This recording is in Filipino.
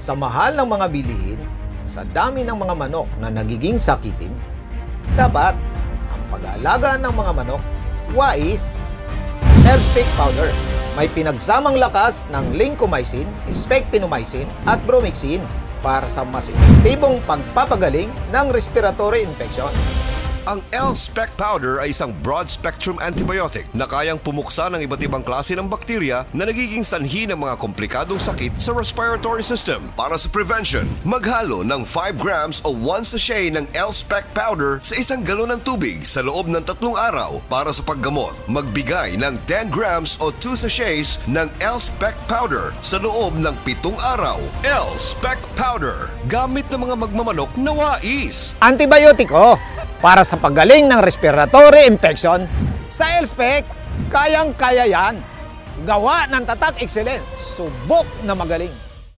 Sa mahal ng mga bilihin, sa dami ng mga manok na nagiging sakitin, dapat ang pag-aalaga ng mga manok wais. L-Speak Powder may pinagsamang lakas ng lincomycin, spectinomycin at bromycin para sa mas epektibong pagpapagaling ng respiratory infection. Ang L-Spec Powder ay isang broad-spectrum antibiotic na kayang pumuksa ng iba't ibang klase ng bakterya na nagiging sanhi ng mga komplikadong sakit sa respiratory system. Para sa prevention, maghalo ng 5 grams o 1 sachet ng L-Spec Powder sa isang galon ng tubig sa loob ng 3 araw. Para sa paggamot, magbigay ng 10 grams o 2 sachets ng L-Spec Powder sa loob ng 7 araw. L-Spec Powder, gamit ng mga magmamanok na wais. Antibiotiko para sa paggaling ng respiratory infection. Sa L-Spec, kayang-kaya yan. Gawa ng Tatak Excellence. Subok na magaling.